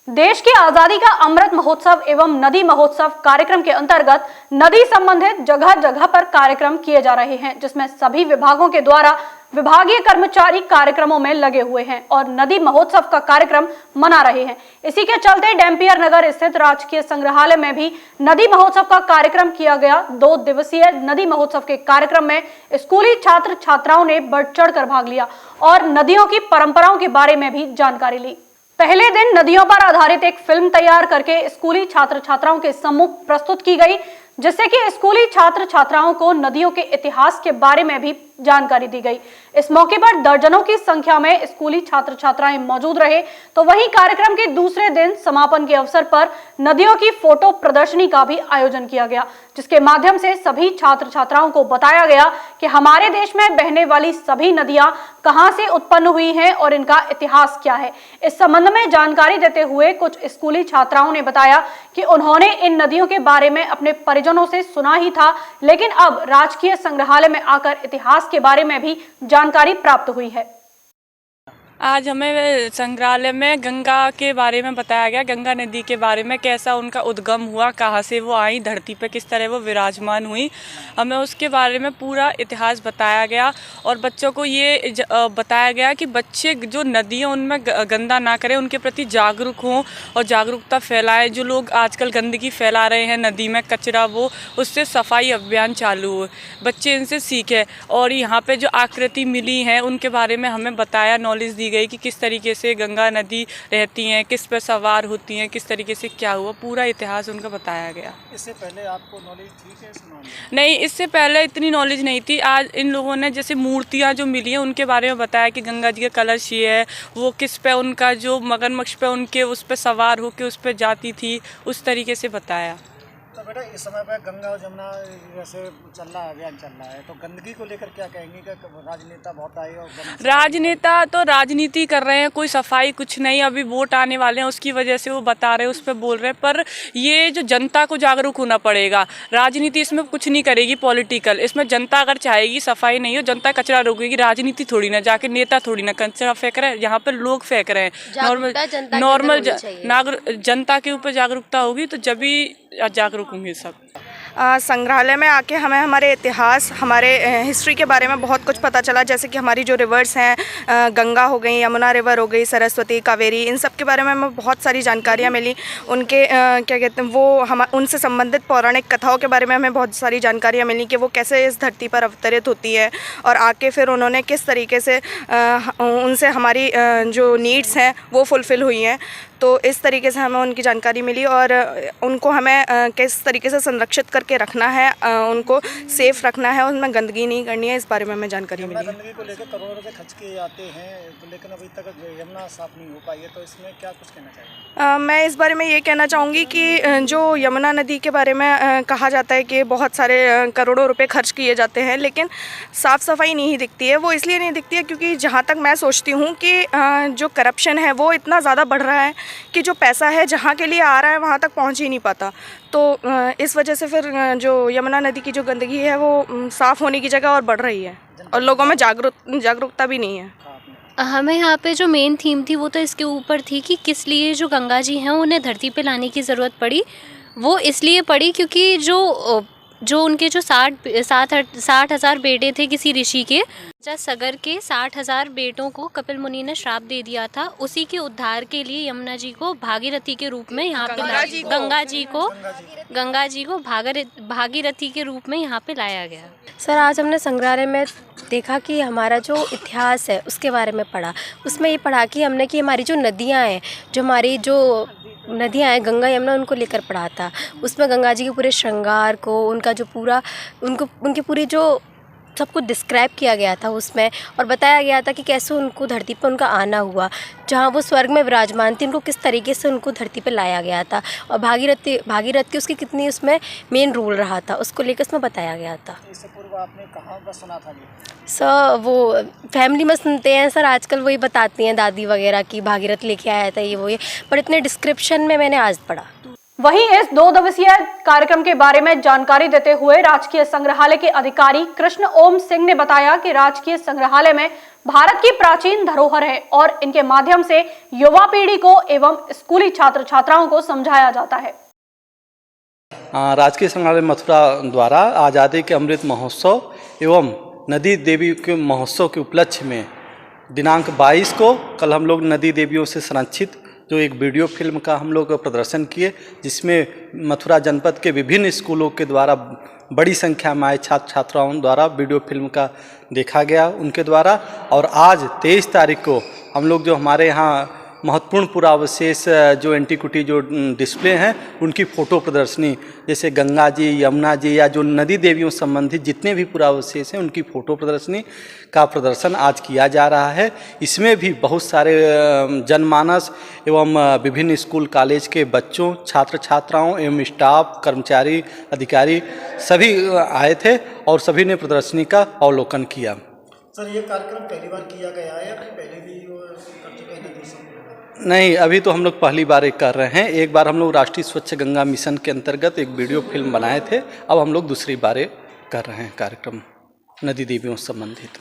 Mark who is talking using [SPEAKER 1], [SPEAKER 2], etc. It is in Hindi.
[SPEAKER 1] देश की आजादी का अमृत महोत्सव एवं नदी महोत्सव कार्यक्रम के अंतर्गत नदी संबंधित जगह जगह पर कार्यक्रम किए जा रहे हैं, जिसमें सभी विभागों के द्वारा विभागीय कर्मचारी कार्यक्रमों में लगे हुए हैं और नदी महोत्सव का कार्यक्रम मना रहे हैं। इसी के चलते डैम्पियर नगर स्थित राजकीय संग्रहालय में भी नदी महोत्सव का कार्यक्रम किया गया। 2 दिवसीय नदी महोत्सव के कार्यक्रम में स्कूली छात्र छात्राओं ने बढ़ चढ़ कर भाग लिया और नदियों की परंपराओं के बारे में भी जानकारी ली। पहले दिन नदियों पर आधारित एक फिल्म तैयार करके स्कूली छात्र छात्राओं के सम्मुख प्रस्तुत की गई, जिससे कि स्कूली छात्र छात्राओं को नदियों के इतिहास के बारे में भी जानकारी दी गई। इस मौके पर दर्जनों की संख्या में स्कूली छात्र छात्राएं मौजूद रहे। तो वहीं कार्यक्रम के दूसरे दिन समापन के अवसर पर नदियों की फोटो प्रदर्शनी का भी आयोजन किया गया, जिसके माध्यम से सभी छात्र छात्राओं को बताया गया कि हमारे देश में बहने वाली सभी नदियां कहां से उत्पन्न हुई हैं और इनका इतिहास क्या है। इस संबंध में जानकारी देते हुए कुछ स्कूली छात्राओं ने बताया कि उन्होंने इन नदियों के बारे में अपने परिजनों से सुना ही था, लेकिन अब राजकीय संग्रहालय में आकर इतिहास के बारे में भी जानकारी प्राप्त हुई है।
[SPEAKER 2] आज हमें संग्रहालय में गंगा के बारे में बताया गया, गंगा नदी के बारे में, कैसा उनका उद्गम हुआ, कहाँ से वो आई धरती पे, किस तरह वो विराजमान हुई। हमें उसके बारे में पूरा इतिहास बताया गया और बच्चों को ये बताया गया कि बच्चे जो नदियाँ उनमें गंदा ना करें, उनके प्रति जागरूक हों और जागरूकता फैलाएं। जो लोग आजकल गंदगी फैला रहे हैं नदी में कचरा, वो उससे सफाई अभियान चालू हो, बच्चे इनसे सीखें। और यहाँ पे जो आकृति मिली हैं उनके बारे में हमें बताया, नॉलेज दी गई कि किस तरीके से गंगा नदी रहती हैं, किस पे सवार होती हैं, किस तरीके से क्या हुआ, पूरा इतिहास उनका बताया गया।
[SPEAKER 3] इससे पहले आपको नॉलेज थी क्या इस मामले में?
[SPEAKER 2] नहीं, इससे पहले इतनी नॉलेज नहीं थी। आज इन लोगों ने जैसे मूर्तियाँ जो मिली हैं उनके बारे में बताया कि गंगा जी का कलश ये है, वो किस पे, उनका जो मगरमच्छ पे उनके उस पर सवार होकर उस पर जाती थी, उस तरीके से बताया।
[SPEAKER 3] तो बेटा इस समय पे गंगा और जमुना जैसे चल रहा है, अभियान चल रहा है, तो गंदगी को लेकर क्या कहेंगे कि राजनेता बहुत आए और
[SPEAKER 2] राजनेता तो राजनीति कर रहे हैं, कोई सफाई कुछ नहीं। अभी वोट आने वाले हैं, उसकी वजह से वो बता रहे हैं, उस पर बोल रहे हैं, पर ये जो जनता को जागरूक होना पड़ेगा। राजनीति इसमें कुछ नहीं करेगी, पॉलिटिकल। इसमें जनता अगर चाहेगी सफाई नहीं हो, जनता कचरा रोकेगी, राजनीति थोड़ी ना, जाके नेता थोड़ी ना कचरा फेंक रहे हैं, यहाँ पर लोग फेंक रहे हैं। नॉर्मल जनता के ऊपर जागरूकता होगी तो जब भी जागरूक होंगे सब।
[SPEAKER 4] संग्रहालय में आके हमें हमारे इतिहास, हमारे हिस्ट्री के बारे में बहुत कुछ पता चला। जैसे कि हमारी जो रिवर्स हैं, गंगा हो गई, यमुना रिवर हो गई, सरस्वती, कावेरी, इन सब के बारे में हमें बहुत सारी जानकारियाँ मिली। उनके क्या कहते हैं, वो हम उनसे संबंधित पौराणिक कथाओं के बारे में हमें बहुत सारी जानकारियाँ मिली कि वो कैसे इस धरती पर अवतरित होती है और आके फिर उन्होंने किस तरीके से उनसे हमारी जो नीड्स हैं वो फुलफ़िल हुई हैं। तो इस तरीके से हमें उनकी जानकारी मिली और उनको हमें किस तरीके से संरक्षित करके रखना है, उनको सेफ़ रखना है, उनमें गंदगी नहीं करनी है, इस बारे में हमें जानकारी मिली।
[SPEAKER 3] गंदगी को लेकर करोड़ों रुपए खर्च किए जाते हैं, तो लेकिन अभी तक यमुना साफ नहीं हो पाई है, तो इसमें क्या कुछ कहना चाहिए?
[SPEAKER 4] मैं इस बारे में ये कहना चाहूँगी कि जो यमुना नदी के बारे में कहा जाता है कि बहुत सारे करोड़ों रुपए खर्च किए जाते हैं, लेकिन साफ़ सफाई नहीं दिखती है। वो इसलिए नहीं दिखती है क्योंकि जहाँ तक मैं सोचती हूँ कि जो करप्शन है वो इतना ज़्यादा बढ़ रहा है कि जो पैसा है जहाँ के लिए आ रहा है वहाँ तक पहुँच ही नहीं पाता। तो इस वजह से फिर जो यमुना नदी की जो गंदगी है वो साफ़ होने की जगह और बढ़ रही है और लोगों में जागरूकता भी नहीं है।
[SPEAKER 5] हमें यहाँ पे जो मेन थीम थी वो तो इसके ऊपर थी कि किस लिए जो गंगा जी हैं उन्हें धरती पे लाने की ज़रूरत पड़ी। वो इसलिए पड़ी क्योंकि जो उनके जो 60,000 बेटे थे किसी ऋषि के, सगर के 60,000 बेटों को कपिल मुनि ने श्राप दे दिया था। उसी के उद्धार के लिए यमुना जी को भागीरथी के रूप में यहाँ पे गंगा जी को भागीरथी के रूप में यहाँ पे लाया गया।
[SPEAKER 6] सर, आज हमने संग्रहालय में देखा कि हमारा जो इतिहास है उसके बारे में पढ़ा। उसमें ये पढ़ा कि हमने कि हमारी जो नदियाँ हैं, जो हमारी जो नदियाँ हैं गंगा यमुना, उनको लेकर पढ़ा था। उसमें गंगा जी के पूरे श्रृंगार को, उनका जो पूरा उनकी पूरी जो सब कुछ डिस्क्राइब किया गया था उसमें, और बताया गया था कि कैसे उनको धरती पर उनका आना हुआ। जहाँ वो स्वर्ग में विराजमान थी, उनको किस तरीके से उनको धरती पर लाया गया था और भागीरथी उसकी कितनी उसमें मेन रोल रहा था, उसको लेकर उसमें बताया गया था।
[SPEAKER 3] इससे पूर्व आपने कहाँ पर सुना था?
[SPEAKER 6] सर, वो फैमिली में सुनते हैं सर, आजकल वही बताती हैं दादी वगैरह की भागीरथ लेके आया था ये वो ये, पर इतने डिस्क्रिप्शन में मैंने आज पढ़ा।
[SPEAKER 1] वहीं इस 2 दिवसीय कार्यक्रम के बारे में जानकारी देते हुए राजकीय संग्रहालय के अधिकारी कृष्ण ओम सिंह ने बताया कि राजकीय संग्रहालय में भारत की प्राचीन धरोहर है और इनके माध्यम से युवा पीढ़ी को एवं स्कूली छात्र छात्राओं को समझाया जाता है।
[SPEAKER 7] राजकीय संग्रहालय मथुरा द्वारा आज़ादी के अमृत महोत्सव एवं नदी देवी के महोत्सव के उपलक्ष्य में दिनांक 22 को कल हम लोग नदी देवियों से संरक्षित जो एक वीडियो फिल्म का हम लोग प्रदर्शन किए, जिसमें मथुरा जनपद के विभिन्न स्कूलों के द्वारा बड़ी संख्या में आए छात्र छात्राओं द्वारा वीडियो फिल्म का देखा गया उनके द्वारा। और आज 23 तारीख को हम लोग जो हमारे यहाँ महत्वपूर्ण पुरावशेष जो एंटीक्विटी जो डिस्प्ले हैं उनकी फ़ोटो प्रदर्शनी, जैसे गंगा जी, यमुना जी या जो नदी देवियों संबंधित जितने भी पुरावशेष हैं उनकी फ़ोटो प्रदर्शनी का प्रदर्शन आज किया जा रहा है। इसमें भी बहुत सारे जनमानस एवं विभिन्न स्कूल कॉलेज के बच्चों, छात्र छात्राओं एवं स्टाफ, कर्मचारी, अधिकारी सभी आए थे और सभी ने प्रदर्शनी का अवलोकन किया।
[SPEAKER 3] सर, ये कार्यक्रम पहली बार किया गया है या पहले भी कर चुके हैं नदी समूह?
[SPEAKER 7] नहीं, अभी तो हम लोग पहली बार एक कर रहे हैं। एक बार हम लोग राष्ट्रीय स्वच्छ गंगा मिशन के अंतर्गत एक वीडियो फिल्म बनाए थे, अब हम लोग दूसरी बार कर रहे हैं कार्यक्रम नदी देवियों से संबंधित।